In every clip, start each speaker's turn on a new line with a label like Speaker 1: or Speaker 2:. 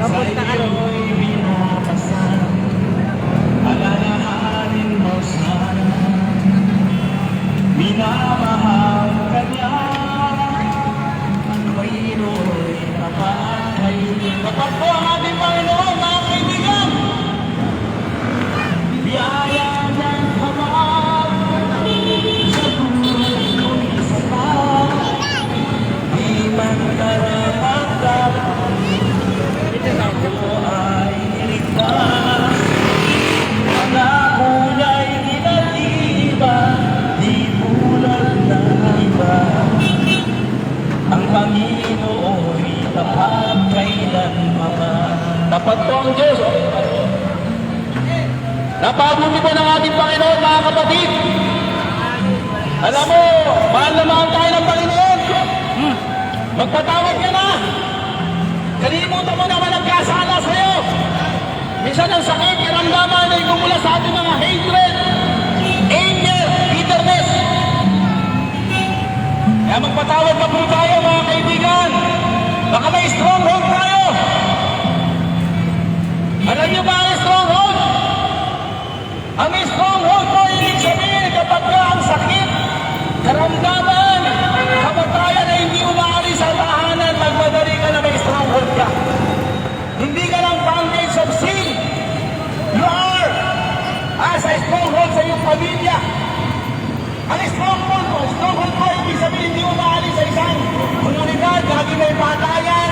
Speaker 1: Papunta ka rin.
Speaker 2: Alalahanin mo sana, minamahal ka niya. Mayro'y napakainin. Kapag po ang ating Panginoon, mga kaibigan, biyaya ng kamay sa tulad ko'y isa pa. Di man karapat-dapat ako ay niligtas. Pangako niya'y inaliba, di tulad ng iba. Ang Panginoon'y tapat kailanman. Tapat po ang Diyos. Napabuti po ng ating Panginoon, mga kapatid. Alam mo, mahal na mahal tayo ng Panginoon. Magpatawad ka na. Kalimutan mo naman ang kasala sa'yo. Minsan ang sakit, iramdaman ay gumula sa ating mga hatred, anger, bitterness. Kaya magpatawad pa po tayo, mga kaibigan. Baka may stronghold tayo. Alam niyo ba ang stronghold? Ang stronghold po, ibig sabihin kapag ka ang sakit, karamdaman, kamatayan ay hindi umaalis sa tahanan, magmadali ka na may stronghold ka. Hindi ka lang fountains of sin. You are as a stronghold sa iyong pamilya. Ang stronghold po, ibig sabihin hindi umaalis sa isang komunidad, lagi may patayan,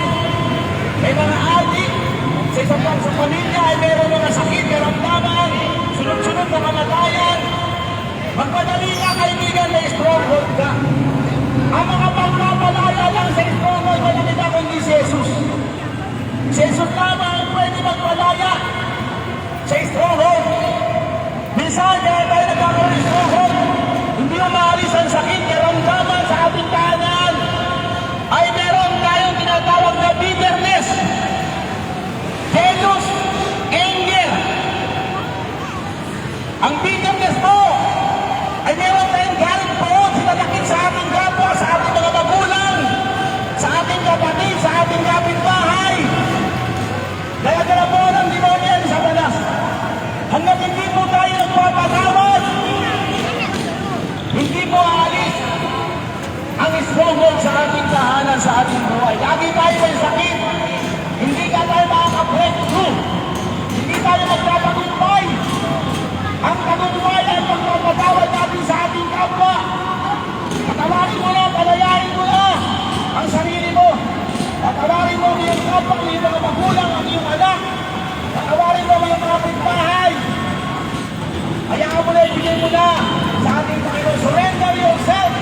Speaker 2: may mga adik, sa isang sa pamilya ay mayroon mga sakit, karamdaman, sunod-sunod na kamatayan. Magmadali ka, kaibigan, may stronghold ka. Ang mga pagpapalaya lang sa stronghold, madali na kundi si Jesus. Si Jesus lamang ang pwede magpalaya sa stronghold. Minsan, kaya tayo nagkakaroon ng stronghold, hindi umaalis ang sakit, karamdaman sa ating tahanan, ay meron tayong tinatawag na bitterness, jealous, anger. Ang bitterness po ay meron tayong galing po, sinadakit sa ating kapwa, sa ating mga magulang, sa ating kapatid, sa ating kapitbahay. Dala-dala po ng demonyo sa balas. Hanggang hindi po tayo nagpapatawad, hindi po aalis ang stronghold sa ating tahanan, sa ating buhay. Lagi tayo may sakit. Hindi ka tayo makaka-breakthrough. Hindi tayo magpapagulpay. Ang tagumpay ay pagpapatawad natin sa ating kapwa. Patawarin mo na, palayain mo na ang sarili mo. Patawarin mo ang iyong kapwa, ang iyong mga magulang, ang iyong anak. Patawarin mo ang mga kapitbahay. Hayaan mo na, ibigay mo na sa ating Panginoon. Surrender yourself.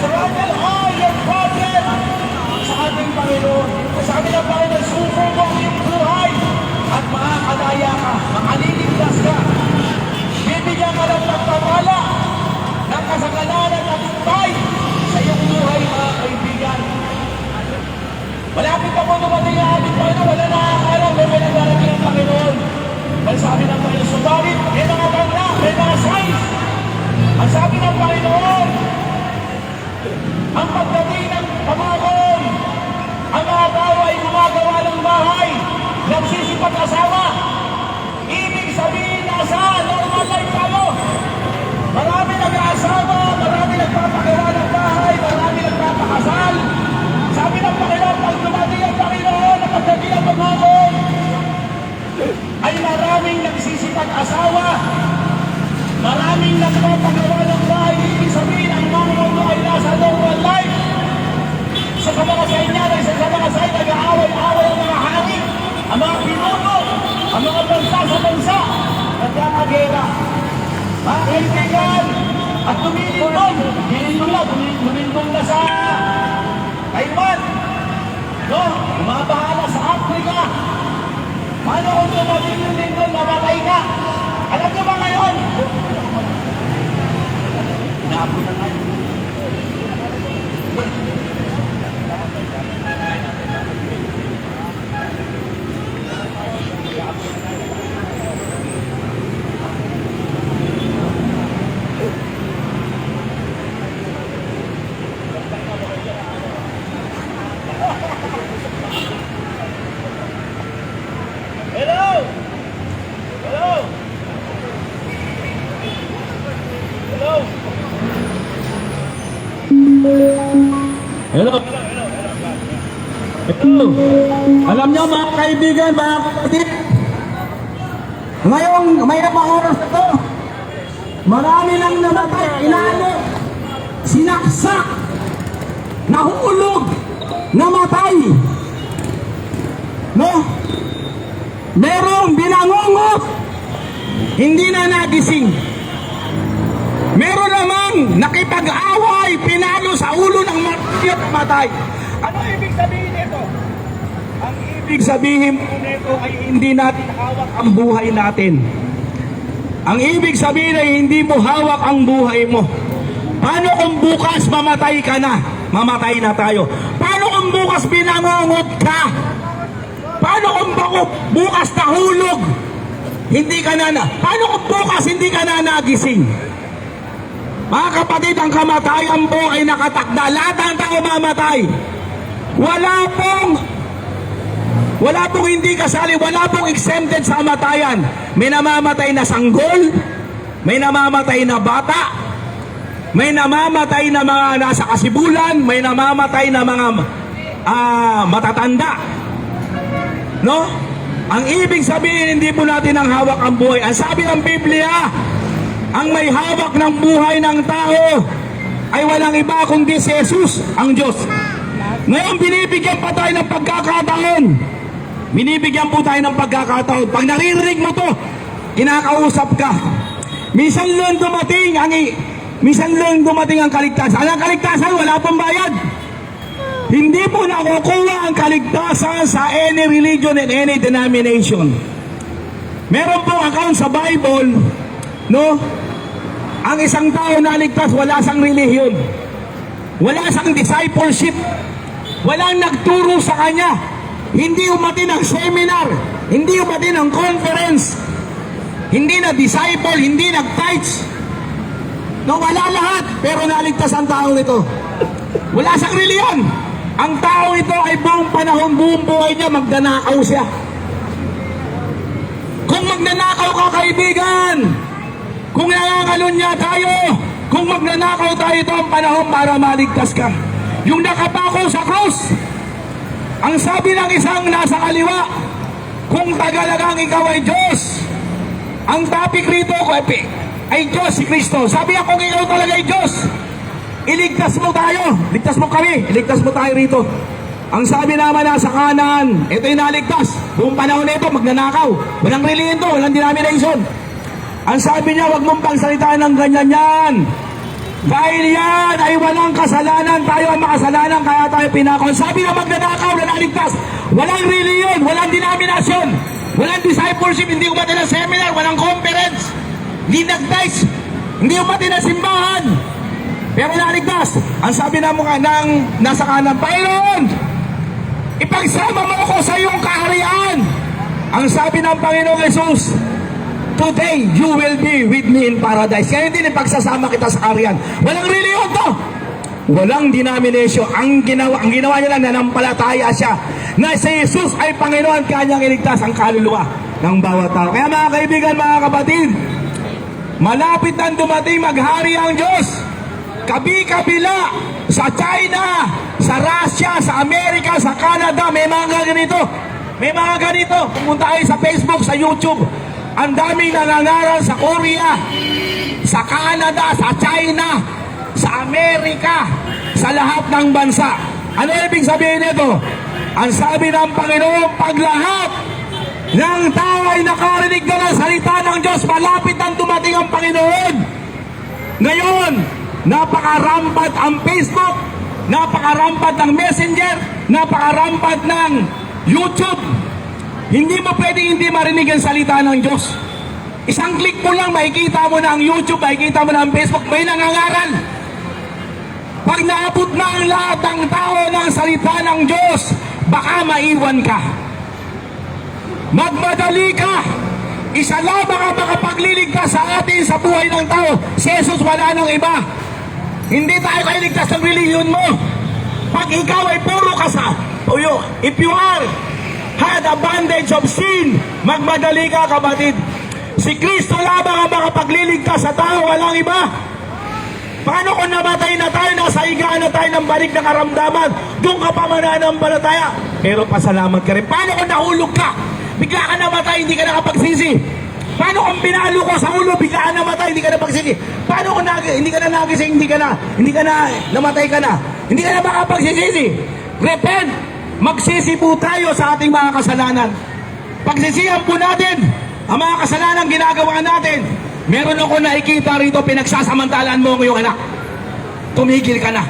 Speaker 2: Surrender all your problems sa ating Panginoon. Sabi ng Panginoon, suko mo ang iyong buhay at makakalaya ka, makaliligtas ka. Bibigyan ka ng pagpapala ng kasagalan at tagumpay sa iyong buhay, mga kaibigan. Malapit ako dumating ang ating Panginoon, wala na araw na may naglalagay ng Panginoon. Dahil sabi ng Panginoon, subalit, may mga tanda, may mga signs. Ang sabi ng Panginoon, ang pagdating ng pamahon, ang mga tao ay gumagawa ng bahay, nagsisipag-asawa. Ibig sabihin, nasa normal life tayo. Marami nag-aasawa, marami nagpapagawa ng bahay, marami nagpapakasal. Sabi ng Panginoon, pag dumating ang Panginoon, ang pagdating ang pamahon, ay maraming nagsisipag-asawa, maraming nagpapagawa ng bahay. Ibig sabihin, ang mga mundo ay nasa normal life. Sa kamakasay niya, sa kamakasay, nag-aaway-aaway ang mga hari, ang mga pinuno, ang mga bansa sa bansa, nagkakagera. Mga kaibigan, at lumilindong na sa Taiwan. No? Bumabahala sa Africa. Paano kung tumating yung lindong, namatay ka? Alam niyo ba ngayon? Inaabot na ngayon. Hello. Hello. Alam niyo mga kaibigan, mga kapatid, ngayong may oras ito, marami nang namatay, inalo, sinaksak, nahulog, namatay. No? Merong binangungot, hindi na nagising. Meron namang nakipag-away, pinalo sa ulo ng martir, matay. Ano ibig sabihin nito? Ang ibig sabihin po nito ay hindi natin hawak ang buhay natin. Ang ibig sabihin ay hindi mo hawak ang buhay mo. Paano kung bukas mamatay ka na? Mamatay na tayo. Paano kung bukas binangungot ka? Paano kung bukas nahulog? Hindi ka na. Paano kung bukas hindi ka na nagising? Mga kapatid, ang kamatayan po ay nakatakda. Lahat ng tao mamatay. Wala pong hindi kasali, wala pong exempted sa kamatayan. May namamatay na sanggol, may namamatay na bata, may namamatay na mga nasa kasibulan, may namamatay na mga matatanda. No? Ang ibig sabihin, hindi po natin ang hawak ang buhay. Ang sabi ng Biblia, ang may hawak ng buhay ng tao ay walang iba kundi si Jesus, ang Diyos. Ngayon, binibigyan pa tayo ng pagkakataon. Binibigyan po tayo ng pagkakataon. Pag naririnig mo to, kinakausap ka. Minsan lang dumating ang kaligtasan. Ang kaligtasan, wala pong bayad. Hindi po nakukuha ang kaligtasan sa any religion and any denomination. Meron pong account sa Bible, no? Ang isang tao na ligtas, wala sang relihiyon. Wala sang discipleship. Walang nagturo sa kanya. Hindi umati ng seminar. Hindi umati ng conference. Hindi na disciple, hindi nag-teach. No, wala lahat. Pero naligtas ang tao nito. Wala sang relihiyon. Ang tao ito ay buong panahon, buong buhay niya, magnanakaw siya. Kung magnanakaw ka, kaibigan, kung nangangalunya tayo, kung magnanakaw tayo, ito ang panahon para maligtas ka. Yung nakapako sa cross, ang sabi ng isang nasa kaliwa, kung tagalagang ikaw ay Diyos, ang topic rito ay Diyos si Kristo. Sabi niya, kung ikaw talaga ay Diyos, iligtas mo tayo, ligtas mo kami, iligtas mo tayo rito. Ang sabi naman nasa kanan, ito yung naligtas. Buong panahon na ito, magnanakaw. Walang relihiyon to, walang denomination. Ang sabi niya, wag mong pagsalitaan ng ganyan yan. Dahil yan ay walang kasalanan, tayo ang makasalanan, kaya tayo pinako. Ang sabi na magnanakaw na naligtas, walang relihiyon, walang denomination, walang discipleship, hindi umati ng seminar, walang conference, hindi nag-dice, hindi umati ng simbahan. Pero naligtas. Ang sabi na mga nang nasa kanan, Panginoon, ipagsama mo ako sa iyong kaharian. Ang sabi ng Panginoong Jesus, today you will be with me in paradise. Kaya hindi ipagsasama kita sa kaharian. Walang reliyon to. Walang denomination. Ang ginawa niya lang, nanampalataya siya na si Jesus ay Panginoon, kanyang iligtas ang kaluluwa ng bawat tao. Kaya mga kaibigan, mga kapatid, malapit nang dumating maghari ang Diyos. Kabi-kabila, sa China, sa Russia, sa Amerika, sa Canada, may mga ganito. May mga ganito. Pumunta kayo sa Facebook, sa YouTube. Ang daming nangangaral sa Korea, sa Canada, sa China, sa Amerika, sa lahat ng bansa. Ano ibig sabihin nito? Ang sabi ng Panginoon, pag lahat ng tao ay nakarinig na ng salita ng Diyos, malapit ang dumating ang Panginoon. Ngayon, napakarampat ang Facebook, napakarampat ng Messenger, napakarampat ng YouTube. Hindi mo pwedeng hindi marinig ang salita ng Diyos. Isang click mo lang, makikita mo na ang YouTube, makikita mo na ang Facebook, may nangangaral. Pag naabot na ang lahat ng tao ng salita ng Diyos, baka maiwan ka. Magmadali ka. Isa lamang ang makapagliligtas sa atin sa buhay ng tao. Si Jesus, wala nang iba. Hindi tayo kailigtas ng relihiyon mo. Pag ikaw ay puro kasa, if you had a bondage of sin, magmadali ka, kapatid. Si Kristo lamang ang makapagliligtas sa tao, walang iba.
Speaker 1: Paano kung namatay na tayo, nasa higaan na tayo ng balik na karamdaman, doon ka pa mananampalataya, pero pasalamat ka rin. Paano kung nahulog ka, bigla ka namatay, hindi ka nakapagsisi? Paano kung pinalo ko sa ulo, bigla ka namatay, hindi ka napagsisi? Paano kung hindi ka na nagising, hindi ka na, namatay ka na, hindi ka na makapagsisisi? Repent! Magsisi po tayo sa ating mga kasalanan. Pagsisihan po natin ang mga kasalanan ginagawa natin. Meron ako nakikita rito, pinagsasamantalaan mo ang iyong anak. Tumigil ka na.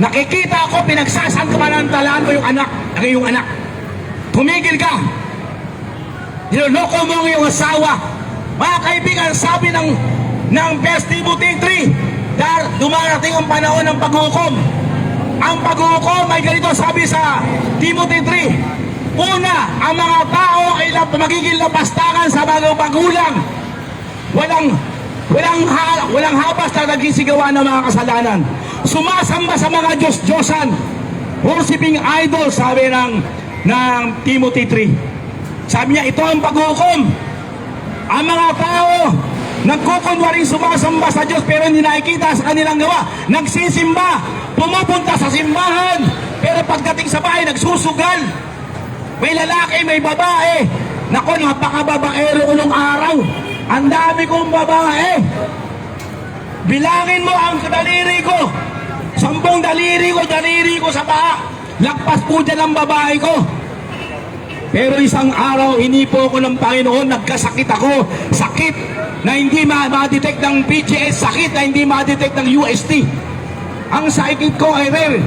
Speaker 1: Nakikita ako, pinagsasamantalaan mo yung anak, ang iyong anak. Tumigil ka. Niloloko mo ang iyong asawa. Mga kaibigan, sabi ng 1 Timothy 3, dumarating ang panahon ng paghukom. Ang paghukom ay ganito, sabi sa Timothy 3, una, ang mga tao ay magiging lapastangan sa mga magulang. Walang habas na nagsigawa ng mga kasalanan. Sumasamba sa mga Diyos-Diyosan. Worshipping idol, sabi ng Timothy 3. Sabi niya, ito ang paghukom. Ang mga tao, nagkukunwaring sumasamba sa Diyos pero hindi nakikita sa kanilang gawa. Nagsisimba, pumupunta sa simbahan, pero pagdating sa bahay, nagsusugal. May lalaki, may babae. Nako, napakababaero ulong araw. Ang dami kong babae. Bilangin mo ang daliri ko. 10 daliri ko sa paa. Lagpas po dyan ang babae ko. Pero isang araw, hinipo ko ng Panginoon, nagkasakit ako. Sakit na hindi ma-detect ng PGS, sakit na hindi ma-detect ng UST. Ang sakit ko ay rare.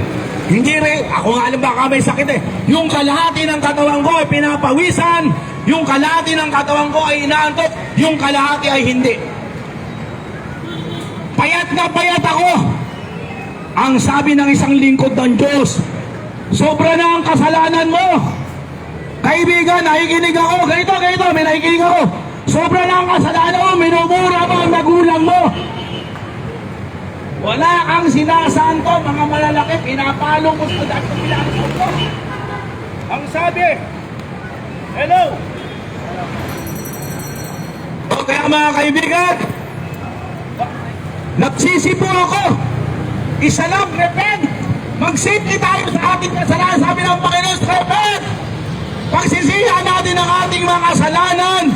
Speaker 1: Hindi rin, ako nga alam baka may sakit eh. Yung kalahati ng katawan ko ay pinapawisan. Yung kalahati ng katawan ko ay inaantok. Yung kalahati ay hindi. Payat na payat ako. Ang sabi ng isang lingkod ng Diyos, sobra na ang kasalanan mo. Kaibigan, nakikinig ako. Ganito, may nakikinig ako. Sobra na ang kasalanan mo. Minumura mo ang magulang mo. Wala kang sinasanto, mga malalaki, pinapalo mo sa dati ng pinapalo. Ang sabi, hello. O kaya mga kaibigan, nagsisi po ako. Isa lang, repent. Magsisi tayo sa ating kasalanan. Sabi ng Panginoon, repent. Pagsisihan natin ang ating mga kasalanan.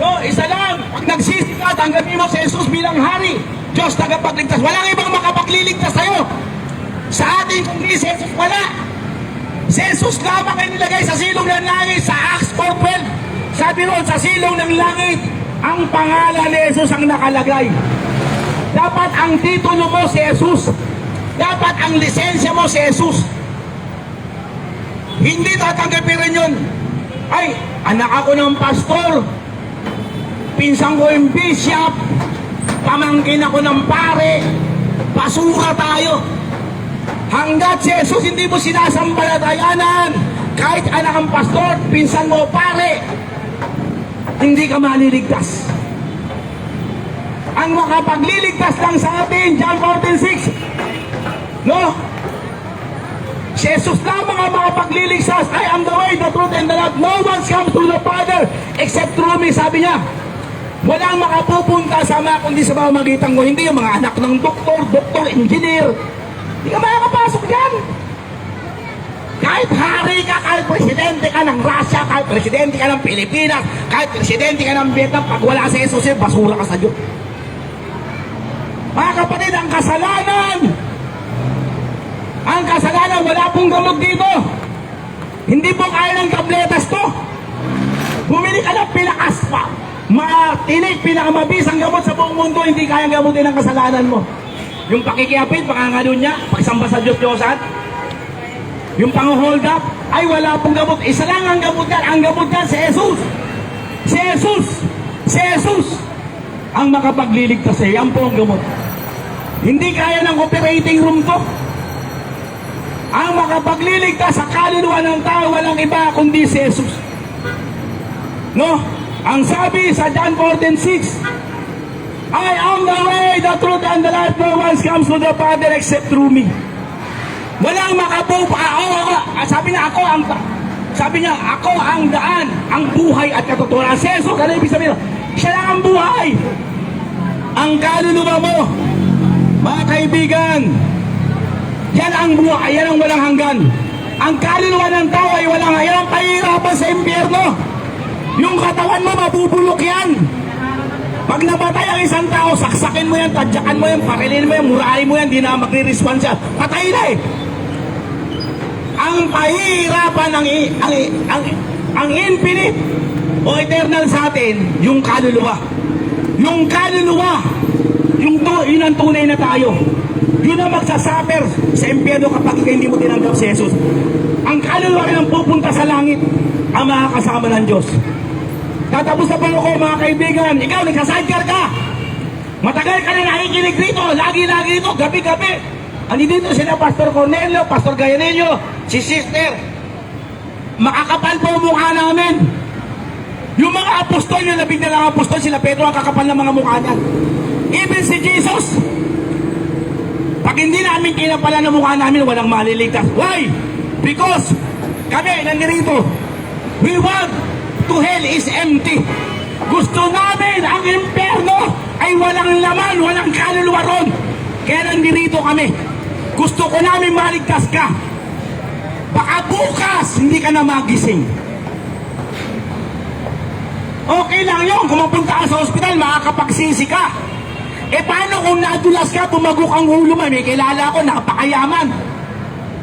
Speaker 1: No, isa lang. Pag nagsisi ka, tanggapin mo si Jesus bilang hari. Diyos tagapagligtas. Walang ibang makapagliligtas sa'yo. Sa ating kung si Jesus, wala. Si Jesus lamang ay nilagay sa silong ng langit. Sa Acts 4:12, sabi roon, sa silong ng langit, ang pangalan ni Jesus ang nakalagay. Dapat ang titulo mo si Jesus. Dapat ang lisensya mo si Jesus. Hindi tatanggapin rin yun. Ay, anak ako ng pastor. Pinsang ko yung bishop. Pamangkin ako ng pare. Pasuka tayo. Hanggat si Jesus hindi mo sinasampalatayanan, kahit anak ang pastor, pinsan mo pare, hindi ka maliligtas. Ang makapagliligtas lang sa atin, John 14:6. No? Si Jesus lamang ang makapagliligtas. I am the way, the truth, and the life. No one comes to the Father except through me, sabi niya. Walang makapupunta sa mga kundi sa pamamagitan ko. Hindi yung mga anak ng doktor, engineer. Hindi ka makakapasok dyan. Kahit hari ka, kahit presidente ka ng Russia, kahit presidente ka ng Pilipinas, kahit presidente ka ng Vietnam, pag wala sa Jesus, basura ka sa Diyos. Mga kapatid, ang kasalanan, wala pong gamot dito. Hindi po kaya ng tabletas to. Bumili ka ng pinakas pa. Matinig, pinakamabisang gamot sa buong mundo, hindi kayang gamutin ang kasalanan mo. Yung pakikiapit, pakangano niya, pagsamba sa Diyos-Diyosan. Yung pang-hold up, ay wala pong gamot. Isa lang ang gamot yan. Ang gamot yan, si Jesus. Si Jesus. Si Jesus. Ang makapagliligtas sa'yo. Yan po ang gamot. Hindi kaya ng operating room to. Ang makapagliligtas sa kaluluwa ng tao, walang iba kundi si Jesus. No? Ang sabi sa John 14:6, I am the way, the truth, and the life. No one comes to the Father except through me. Walang sabi niya, ako ang daan, ang buhay at katotohanan. Si Jesus, ano ibig sabihin? Siya lang ang buhay. ang kaluluwa mo. Mga kaibigan, yan ang buhay, yan ang walang hanggan. Ang kaluluwa ng tao ay walang hanggan. Yan ang kahirapan sa impyerno. Yung katawan mo, mabubulok yan. Pag namatay ang isang tao, saksakin mo yan, tadyakan mo yan, parilin mo yan, murahin mo yan, di na magre-response yan. Patay na eh. Ang kahirapan, ang infinite o eternal sa atin, yung kaluluwa. Yung kaluluwa, yun ang tunay na tayo. Yun ang magsasuffer sa impyerno kapag hindi mo tinanggap si Jesus. Ang kaluluwa ay ang pupunta sa langit, ang makakasama ng Diyos. Tatapos na pa ako mga kaibigan, ikaw nagsasidecar ka. Matagal ka na nakikinig rito, lagi-lagi rito, gabi-gabi. Andito sila Pastor Cornelio, Pastor Gayanelio, si Sister. Makakapal po ang mukha namin. Yung mga apostol, yung 12 apostol, sila Pedro ang kakapal ng mga mukha niyan. Even si Jesus, pag hindi namin kinapalan ng mukha namin, walang maliligtas. Why? Because kami nandito, we want to hell is empty. Gusto namin ang impyerno ay walang laman, walang kaluluwa ron. Kaya nandito kami. Gusto ko namin maligtas ka. Baka bukas hindi ka na magising. Okay lang yun, kung mapunta ka sa ospital, makakapagsisi ka. Eh paano kung nadulas ka, tumagok ang ulo mo? May kilala ko, napakayaman.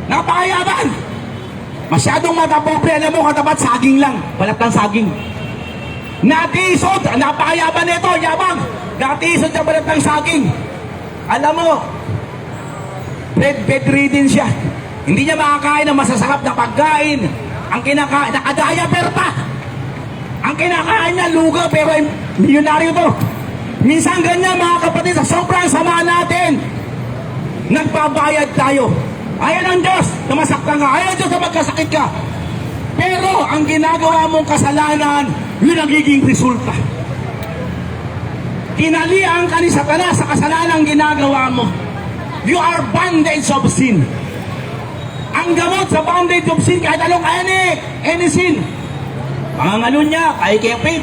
Speaker 1: Napakayaman. Masyadong matapobre, alam mo, katapat saging lang. Balat ng saging. Natisod, napakayaman nito, yabang. Natisod sa balat ng saging. Alam mo, bedridden siya. Hindi niya makakain ng masasarap na pagkain. Ang kinakain, nakadiaper pa. Ang kinakain niya, lugaw, pero milyonaryo to. Minsan ganyan mga kapatid, sa sobrang sama natin, nagbabayad tayo. Ayaw ng Diyos na masaktan ka. Ayaw ng Diyos na magkasakit ka. Pero ang ginagawa mong kasalanan, yun ang nagiging resulta. Tinalian ka ni Satanas sa kasalanan ginagawa mo. You are bondage of sin. Ang gamot sa bondage of sin, kahit anong any sin. Pangangalo niya, kay kepit.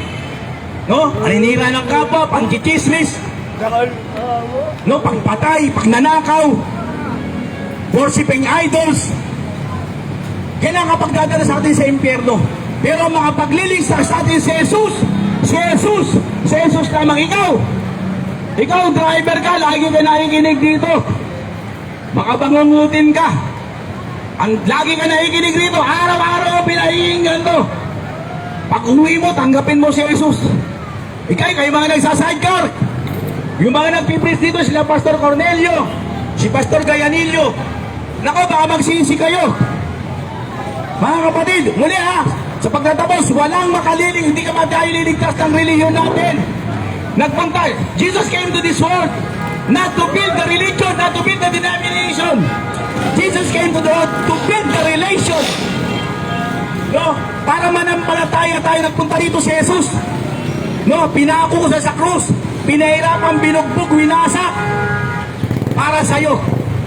Speaker 1: No? Paninira ng kapwa, pangchichismis. No? Pangpatay, pagnanakaw. Worshipping idols. Kailangan kapag dadala sa atin sa impyerno. Pero mga pagliligtas sa atin si Jesus lamang ikaw. Ikaw, driver ka, lagi ka nakikinig dito. Baka bangungutin ka. Lagi ka nakikinig dito, araw-araw pinahihingan to. Pag uwi mo, tanggapin mo si Jesus. Kayo mga nagsasidecar. Yung mga nagpipris dito, sila Pastor Cornelio, si Pastor Gayanilio. Nako, baka magsisi kayo. Mga kapatid, muli sa pagtatapos, walang makaliling, hindi ka madaliligtas ng reliyon natin. Nagpunta, Jesus came to this world, not to build the religion, not to build the denomination. Jesus came to build the relation. No, para manampalataya tayo, nagpunta dito si Jesus. No, pinako ko sa krus, pinahirapan, binugbog, winasak para sa'yo.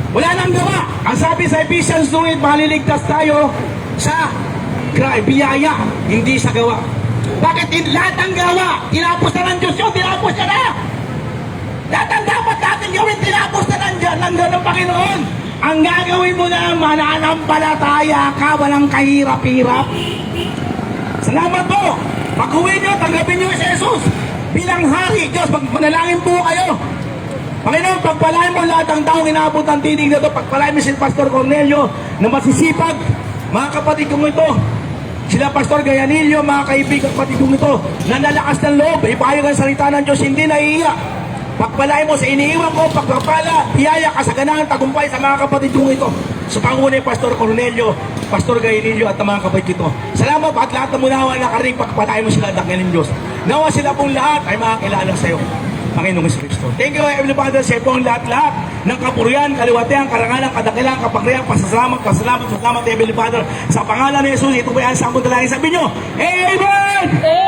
Speaker 1: Wala nang gawa. Ang sabi sa Ephesians 2:8, maliligtas tayo sa biyaya, hindi sa gawa. Bakit lahat ng gawa, tinapos na ng Diyos yun, tinapos na na. Lahat ang dapat natin gawin, tinapos na ng Panginoon. Ang gagawin mo na, mananampalataya ka, walang kahirap-hirap. Salamat po. Pag-uwi nyo, tanggapin nyo si Jesus bilang hari. Diyos, manalangin po kayo. Panginoon, pagpalain mo lahat ng taong inaabot ng tinig na ito. Pagpalain mo si Pastor Cornelio na masisipag. Mga kapatid kong ito, sila Pastor Gayanilio, mga kaibigan kapatid kong ito, na nalakas ng loob, ipahayag ang salita ng Diyos, hindi naiiyak. Pagpalain mo sa iniiwan ko, pagpapala, biyaya, kasaganahan, tagumpay sa mga kapatid kong ito. Sa Panguna ni Pastor Cornelio, Pastor Gayanilio at mga kapatid ito. Salamat at lahat ng munawa na karing pagpalain mo sila ng ng Diyos. Nawa sila pong lahat ay makakilala sa iyo, Panginoong Kristo. Thank you, Heavenly Father, sa po ang lahat-lahat ng kapurihan, kaliwatihan, karangalan, kadakilan, kapagrihan, pasasalamat, Heavenly Father. Sa pangalan ni Jesus, ito po yan sa akong dalangin. Sabi nyo, Amen!